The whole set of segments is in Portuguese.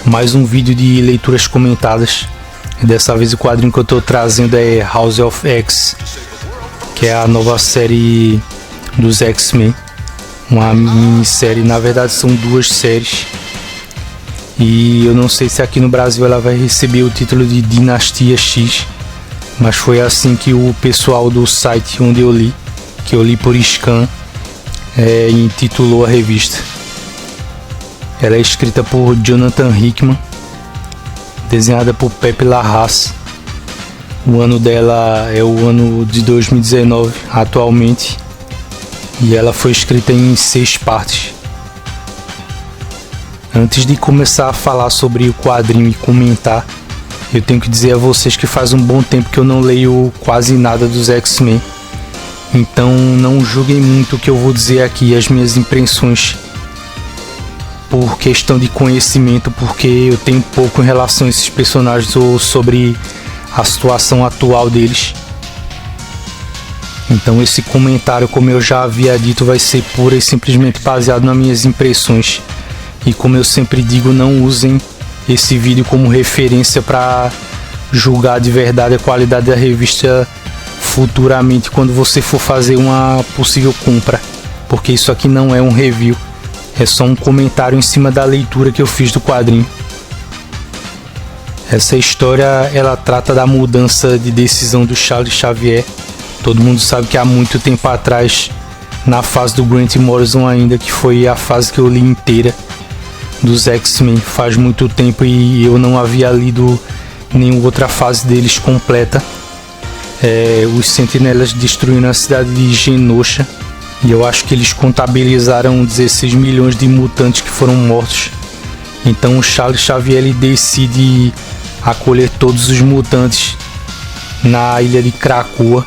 mais um vídeo de leituras comentadas. E dessa vez o quadrinho que eu estou trazendo é House of X, que é a nova série dos X-Men. Uma minissérie, na verdade são duas séries. E eu não sei se aqui no Brasil ela vai receber o título de Dinastia X, mas foi assim que o pessoal do site onde eu li, que eu li por scan, intitulou a revista. Ela é escrita por Jonathan Hickman, desenhada por Pepe Larraz. O ano dela é o ano de 2019 atualmente, e ela foi escrita em 6 partes. Antes de começar a falar sobre o quadrinho e comentar, eu tenho que dizer a vocês que faz um bom tempo que eu não leio quase nada dos X-Men. Então não julguem muito o que eu vou dizer aqui, as minhas impressões, por questão de conhecimento, porque eu tenho pouco em relação a esses personagens ou sobre a situação atual deles. Então esse comentário, como eu já havia dito, vai ser pura e simplesmente baseado nas minhas impressões. E como eu sempre digo, não usem esse vídeo como referência para julgar de verdade a qualidade da revista futuramente quando você for fazer uma possível compra, porque isso aqui não é um review, é só um comentário em cima da leitura que eu fiz do quadrinho. Essa história ela trata da mudança de decisão do Charles Xavier. Todo mundo sabe que há muito tempo atrás, na fase do Grant Morrison ainda, que foi a fase que eu li inteira dos X-Men, faz muito tempo e eu não havia lido nenhuma outra fase deles completa. Os Sentinelas destruíram a cidade de Genosha, e eu acho que eles contabilizaram 16 milhões de mutantes que foram mortos. Então o Charles Xavier ele decide acolher todos os mutantes na ilha de Krakoa,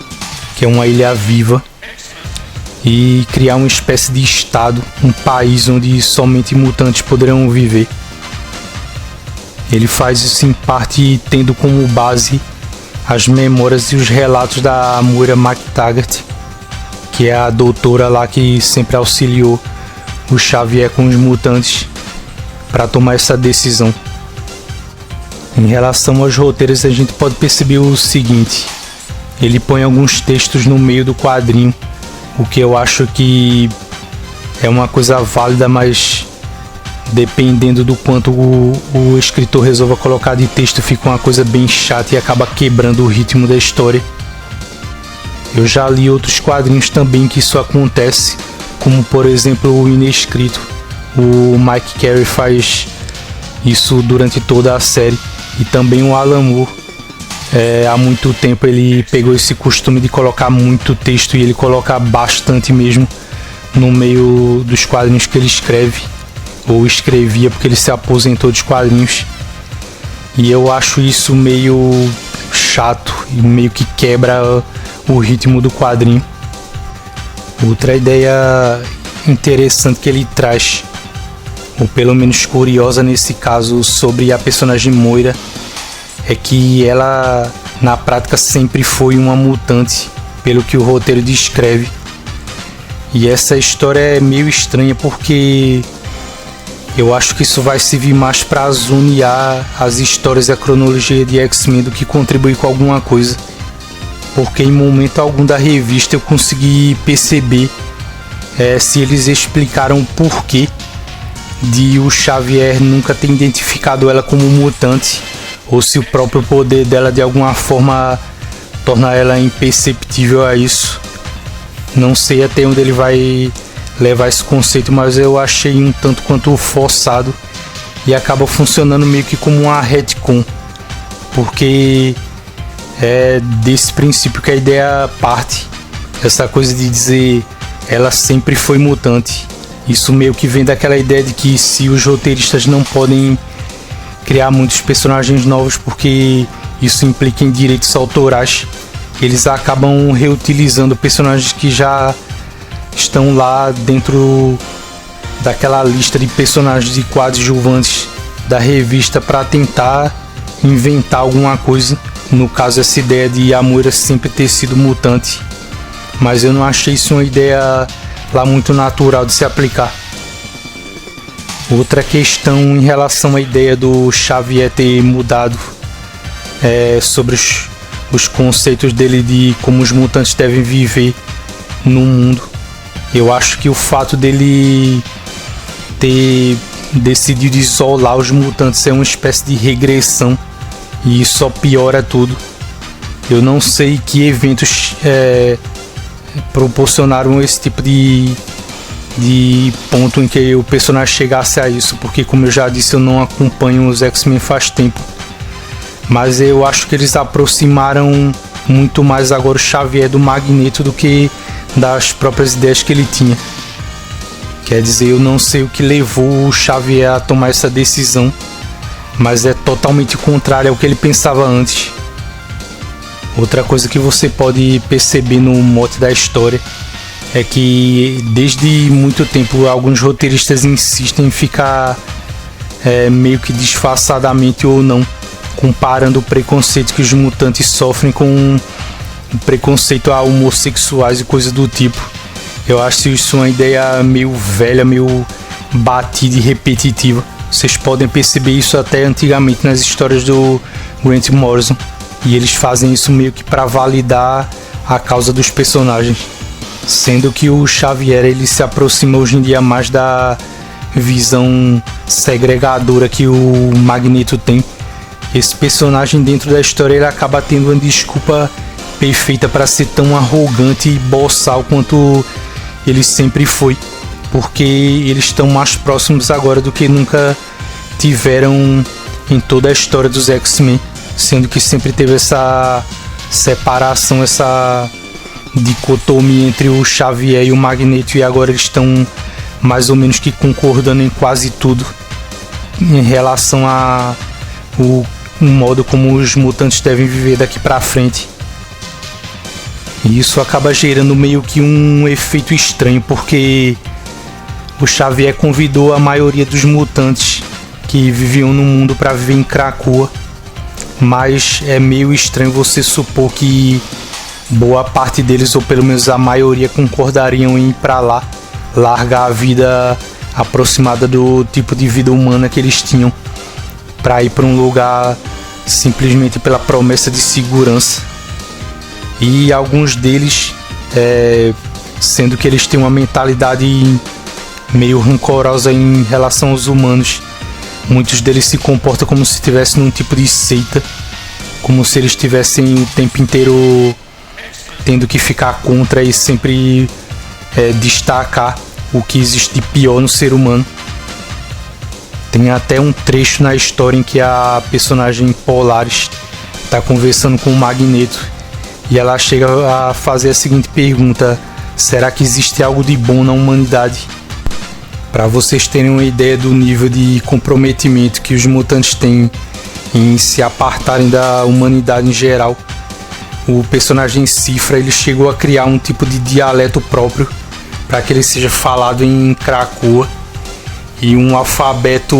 que é uma ilha viva, e criar uma espécie de estado, um país onde somente mutantes poderão viver. Ele faz isso em parte tendo como base as memórias e os relatos da Moira MacTaggert, que é a doutora lá que sempre auxiliou o Xavier com os mutantes para tomar essa decisão. Em relação aos roteiros, a gente pode perceber o seguinte: ele põe alguns textos no meio do quadrinho, o que eu acho que é uma coisa válida, mas dependendo do quanto o escritor resolva colocar de texto, fica uma coisa bem chata e acaba quebrando o ritmo da história. Eu já li outros quadrinhos também que isso acontece, como por exemplo o Inescrito. O Mike Carey faz isso durante toda a série, e também o Alan Moore. Há muito tempo ele pegou esse costume de colocar muito texto, e ele coloca bastante mesmo no meio dos quadrinhos que ele escreve, ou escrevia, porque ele se aposentou dos quadrinhos. E eu acho isso meio chato e meio que quebra o ritmo do quadrinho. Outra ideia interessante que ele traz, ou pelo menos curiosa nesse caso, sobre a personagem Moira, é que ela na prática sempre foi uma mutante, pelo que o roteiro descreve. E essa história é meio estranha, porque eu acho que isso vai servir mais para zonear as histórias e a cronologia de X-Men do que contribuir com alguma coisa, porque em momento algum da revista eu consegui perceber se eles explicaram o porquê de o Xavier nunca ter identificado ela como mutante, ou se o próprio poder dela de alguma forma torna ela imperceptível a isso. Não sei até onde ele vai levar esse conceito, mas eu achei um tanto quanto forçado, e acaba funcionando meio que como uma retcon, porque é desse princípio que a ideia parte. Essa coisa de dizer ela sempre foi mutante, isso meio que vem daquela ideia de que se os roteiristas não podem criar muitos personagens novos porque isso implica em direitos autorais, eles acabam reutilizando personagens que já estão lá dentro daquela lista de personagens de coadjuvantes da revista para tentar inventar alguma coisa. No caso, essa ideia de a Moira sempre ter sido mutante, mas eu não achei isso uma ideia lá muito natural de se aplicar. Outra questão em relação à ideia do Xavier ter mudado sobre os conceitos dele de como os mutantes devem viver no mundo. Eu acho que o fato dele ter decidido isolar os mutantes é uma espécie de regressão, e isso só piora tudo. Eu não sei que eventos proporcionaram esse tipo de ponto em que o personagem chegasse a isso, porque, como eu já disse, eu não acompanho os X-Men faz tempo, mas eu acho que eles aproximaram muito mais agora o Xavier do Magneto do que das próprias ideias que ele tinha. Quer dizer, eu não sei o que levou o Xavier a tomar essa decisão, mas é totalmente contrário ao que ele pensava antes. Outra coisa que você pode perceber no mote da história é que desde muito tempo alguns roteiristas insistem em ficar meio que disfarçadamente ou não comparando o preconceito que os mutantes sofrem com o preconceito a homossexuais e coisas do tipo. Eu acho isso uma ideia meio velha, meio batida e repetitiva. Vocês podem perceber isso até antigamente nas histórias do Grant Morrison, e eles fazem isso meio que para validar a causa dos personagens, sendo que o Xavier ele se aproxima hoje em dia mais da visão segregadora que o Magneto tem. Esse personagem dentro da história ele acaba tendo uma desculpa perfeita para ser tão arrogante e boçal quanto ele sempre foi, porque eles estão mais próximos agora do que nunca tiveram em toda a história dos X-Men, sendo que sempre teve essa separação, essa dicotomia entre o Xavier e o Magneto, e agora eles estão mais ou menos que concordando em quase tudo em relação a o modo como os mutantes devem viver daqui pra frente. E isso acaba gerando meio que um efeito estranho, porque o Xavier convidou a maioria dos mutantes que viviam no mundo para viver em Krakoa, mas é meio estranho você supor que boa parte deles, ou pelo menos a maioria, concordariam em ir para lá, largar a vida aproximada do tipo de vida humana que eles tinham, para ir para um lugar simplesmente pela promessa de segurança. E alguns deles, sendo que eles têm uma mentalidade meio rancorosa em relação aos humanos, muitos deles se comportam como se estivessem num tipo de seita, como se eles estivessem o tempo inteiro tendo que ficar contra e sempre destacar o que existe de pior no ser humano. Tem até um trecho na história em que a personagem Polaris está conversando com o Magneto e ela chega a fazer a seguinte pergunta: será que existe algo de bom na humanidade? Para vocês terem uma ideia do nível de comprometimento que os mutantes têm em se apartarem da humanidade em geral, o personagem Cifra ele chegou a criar um tipo de dialeto próprio para que ele seja falado em Krakoa, e um alfabeto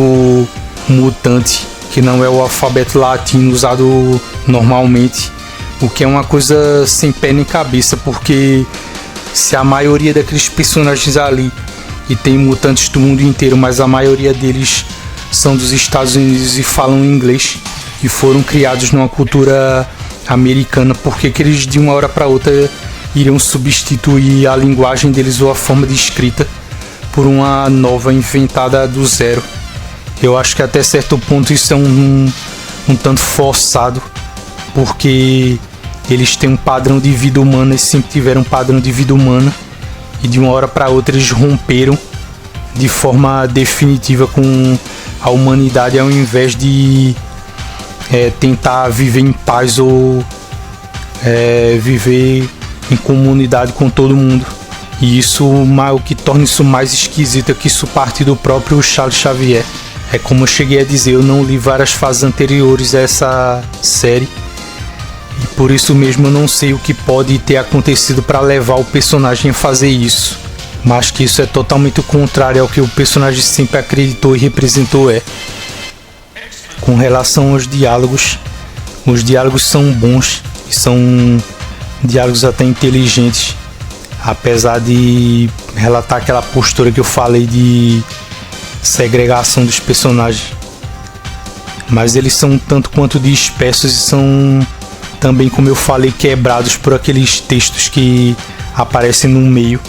mutante que não é o alfabeto latino usado normalmente, o que é uma coisa sem pé nem cabeça, porque se a maioria daqueles personagens ali, e tem mutantes do mundo inteiro, mas a maioria deles são dos Estados Unidos e falam inglês e foram criados numa cultura americana, por que eles de uma hora para outra iriam substituir a linguagem deles ou a forma de escrita por uma nova inventada do zero? Eu acho que até certo ponto isso é um tanto forçado, porque eles têm um padrão de vida humana, eles sempre tiveram um padrão de vida humana, e de uma hora para outra eles romperam de forma definitiva com a humanidade, ao invés de tentar viver em paz ou viver em comunidade com todo mundo. E isso, o que torna isso mais esquisito é que isso parte do próprio Charles Xavier. É como eu cheguei a dizer, eu não li várias fases anteriores a essa série, e por isso mesmo eu não sei o que pode ter acontecido para levar o personagem a fazer isso, mas que isso é totalmente o contrário ao que o personagem sempre acreditou e representou. Com relação aos diálogos, os diálogos são bons e são diálogos até inteligentes, apesar de relatar aquela postura que eu falei de segregação dos personagens. Mas eles são tanto quanto dispersos e são também, como eu falei, quebrados por aqueles textos que aparecem no meio.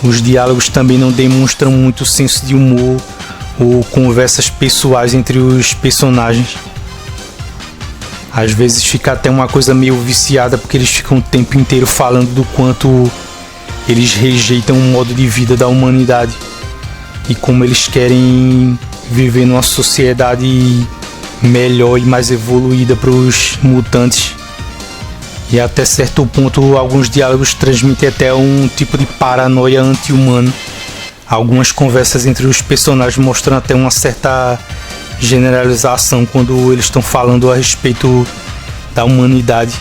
Os diálogos também não demonstram muito senso de humor ou conversas pessoais entre os personagens. Às vezes fica até uma coisa meio viciada, porque eles ficam o tempo inteiro falando do quanto eles rejeitam o modo de vida da humanidade e como eles querem viver numa sociedade melhor e mais evoluída para os mutantes. E até certo ponto alguns diálogos transmitem até um tipo de paranoia anti-humana. Algumas conversas entre os personagens mostram até uma certa generalização quando eles estão falando a respeito da humanidade,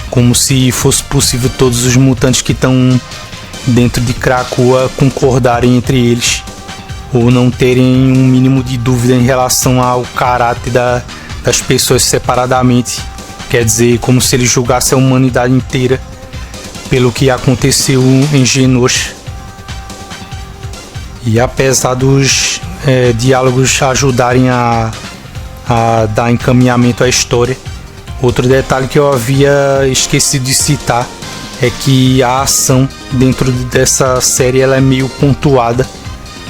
como se fosse possível todos os mutantes que estão dentro de Krakoa concordarem entre eles ou não terem um mínimo de dúvida em relação ao caráter das pessoas separadamente. Quer dizer, como se ele julgasse a humanidade inteira pelo que aconteceu em Genosha. E apesar dos diálogos ajudarem a dar encaminhamento à história, outro detalhe que eu havia esquecido de citar é que a ação dentro dessa série ela é meio pontuada.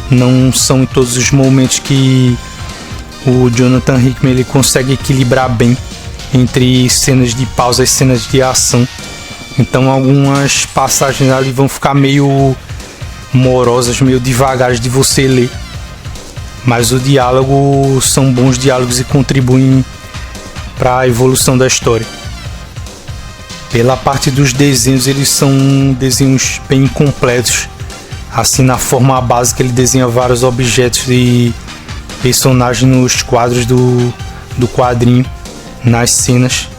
Não são em todos os momentos que o Jonathan Hickman ele consegue equilibrar bem entre cenas de pausa e cenas de ação. Então algumas passagens ali vão ficar meio morosas, meio devagares de você ler. Mas o diálogo são bons diálogos e contribuem para a evolução da história. Pela parte dos desenhos, eles são desenhos bem completos. Assim, na forma básica, ele desenha vários objetos e personagens nos quadros do quadrinho, nas cenas.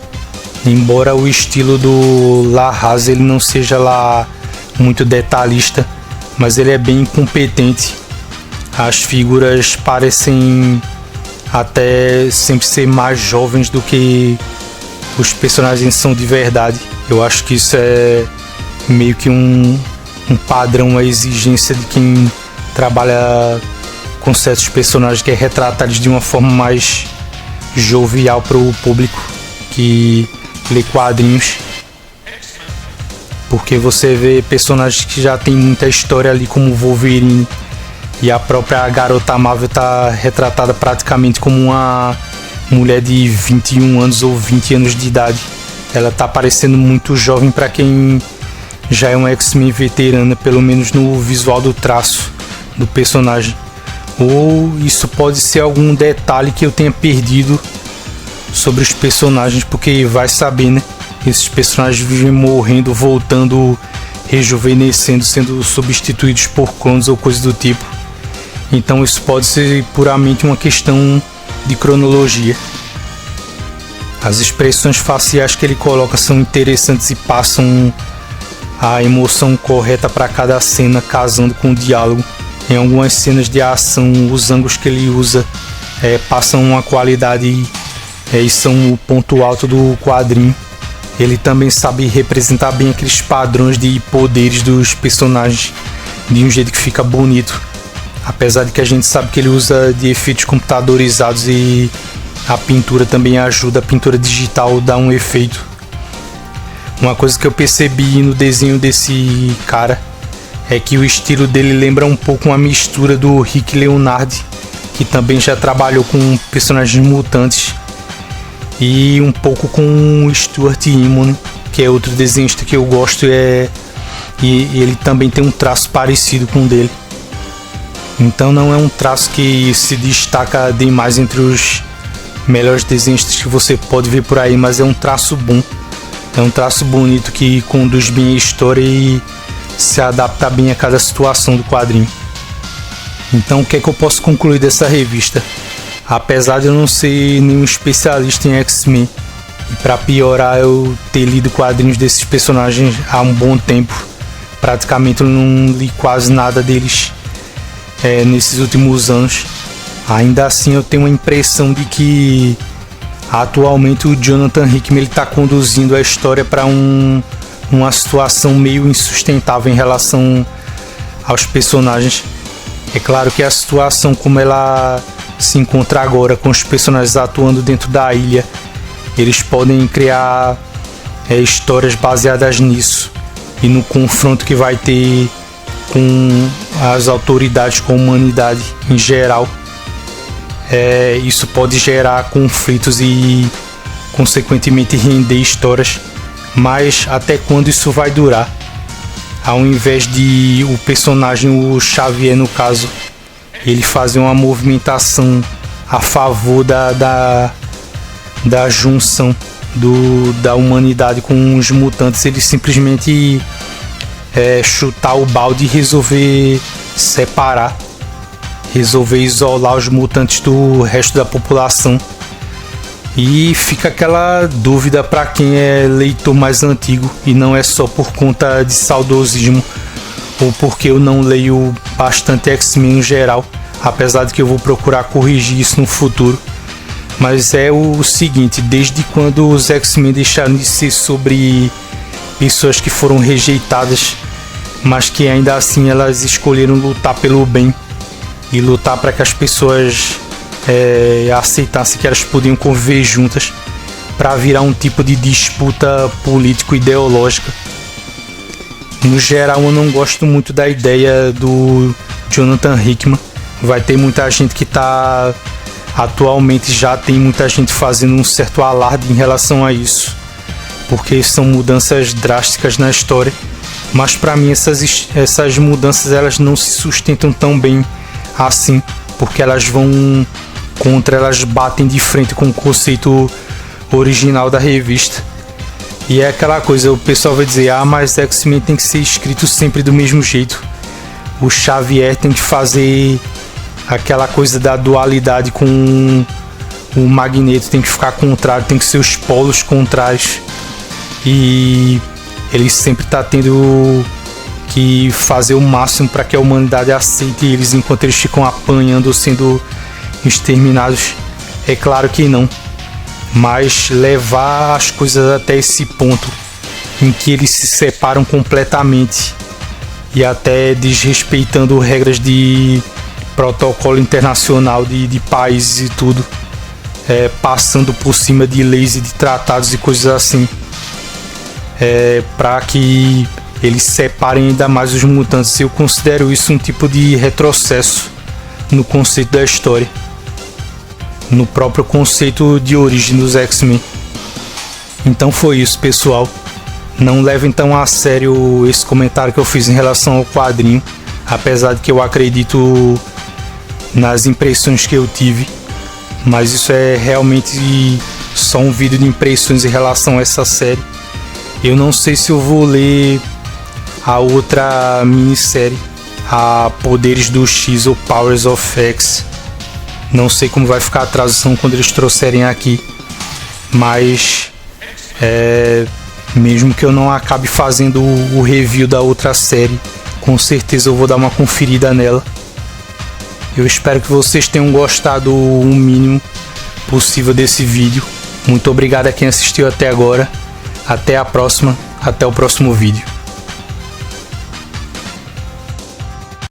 Embora o estilo do Larraz ele não seja lá muito detalhista, mas ele é bem competente. As figuras parecem até sempre ser mais jovens do que os personagens são de verdade. Eu acho que isso é meio que um padrão, uma exigência de quem trabalha com certos personagens, que é retratar eles de uma forma mais jovial para o público que lê quadrinhos. Porque você vê personagens que já tem muita história ali, como o Wolverine, e a própria Garota Marvel está retratada praticamente como uma mulher de 21 anos ou 20 anos de idade. Ela está parecendo muito jovem para quem já é um X-Men veterana, pelo menos no visual do traço do personagem. Ou isso pode ser algum detalhe que eu tenha perdido sobre os personagens, porque vai saber, né? Esses personagens vivem morrendo, voltando, rejuvenescendo, sendo substituídos por clones ou coisa do tipo. Então isso pode ser puramente uma questão de cronologia. As expressões faciais que ele coloca são interessantes e passam a emoção correta para cada cena, casando com o diálogo. Em algumas cenas de ação, os ângulos que ele usa passam uma qualidade e são o ponto alto do quadrinho. Ele também sabe representar bem aqueles padrões de poderes dos personagens de um jeito que fica bonito. Apesar de que a gente sabe que ele usa de efeitos computadorizados e a pintura também ajuda, a pintura digital dá um efeito. Uma coisa que eu percebi no desenho desse cara é que o estilo dele lembra um pouco uma mistura do Rick Leonardi, que também já trabalhou com personagens mutantes, e um pouco com o Stuart Immonen, que é outro desenhista que eu gosto, e ele também tem um traço parecido com o dele. Então não é um traço que se destaca demais entre os melhores desenhistas que você pode ver por aí, mas é um traço bom. É um traço bonito que conduz bem a história e se adapta bem a cada situação do quadrinho. Então o que é que eu posso concluir dessa revista? Apesar de eu não ser nenhum especialista em X-Men, e para piorar eu ter lido quadrinhos desses personagens há um bom tempo, praticamente eu não li quase nada deles nesses últimos anos, ainda assim eu tenho a impressão de que atualmente o Jonathan Hickman está conduzindo a história para uma situação meio insustentável em relação aos personagens. É claro que a situação como ela se encontra agora, com os personagens atuando dentro da ilha, eles podem criar histórias baseadas nisso e no confronto que vai ter com as autoridades, com a humanidade em geral. Isso pode gerar conflitos e consequentemente render histórias, mas até quando isso vai durar? Ao invés de o personagem, o Xavier no caso, ele fazer uma movimentação a favor da junção da humanidade com os mutantes, ele simplesmente chutar o balde e resolver separar, resolver isolar os mutantes do resto da população. E fica aquela dúvida para quem é leitor mais antigo e não é só por conta de saudosismo ou porque eu não leio bastante X-Men em geral, apesar de que eu vou procurar corrigir isso no futuro. Mas é o seguinte: desde quando os X-Men deixaram de ser sobre pessoas que foram rejeitadas, mas que ainda assim elas escolheram lutar pelo bem e lutar para que as pessoas aceitassem que elas podiam conviver juntas, para virar um tipo de disputa político-ideológica. No geral, eu não gosto muito da ideia do Jonathan Hickman. Vai ter muita gente que tá atualmente, já tem muita gente fazendo um certo alarde em relação a isso, porque são mudanças drásticas na história, mas para mim essas mudanças elas não se sustentam tão bem assim, porque elas vão contra, elas batem de frente com o conceito original da revista. E é aquela coisa, o pessoal vai dizer: mas X-Men tem que ser escrito sempre do mesmo jeito, o Xavier tem que fazer aquela coisa da dualidade com o Magneto, tem que ficar contrário, tem que ser os polos contrários, e ele sempre tá tendo que fazer o máximo para que a humanidade aceite eles enquanto eles ficam apanhando ou sendo exterminados. É claro que não, mas levar as coisas até esse ponto em que eles se separam completamente e até desrespeitando regras de protocolo internacional de países e tudo, passando por cima de leis e de tratados e coisas assim, para que eles separem ainda mais os mutantes. Eu considero isso um tipo de retrocesso no conceito da história, no próprio conceito de origem dos X-Men. Então foi isso, pessoal. Não levem tão a sério esse comentário que eu fiz em relação ao quadrinho, apesar de que eu acredito nas impressões que eu tive, mas isso é realmente só um vídeo de impressões em relação a essa série. Eu não sei se eu vou ler a outra minissérie, a Poderes do X ou Powers of X. Não sei como vai ficar a tradução quando eles trouxerem aqui, mas mesmo que eu não acabe fazendo o review da outra série, com certeza eu vou dar uma conferida nela. Eu espero que vocês tenham gostado o mínimo possível desse vídeo. Muito obrigado a quem assistiu até agora. Até a próxima, até o próximo vídeo.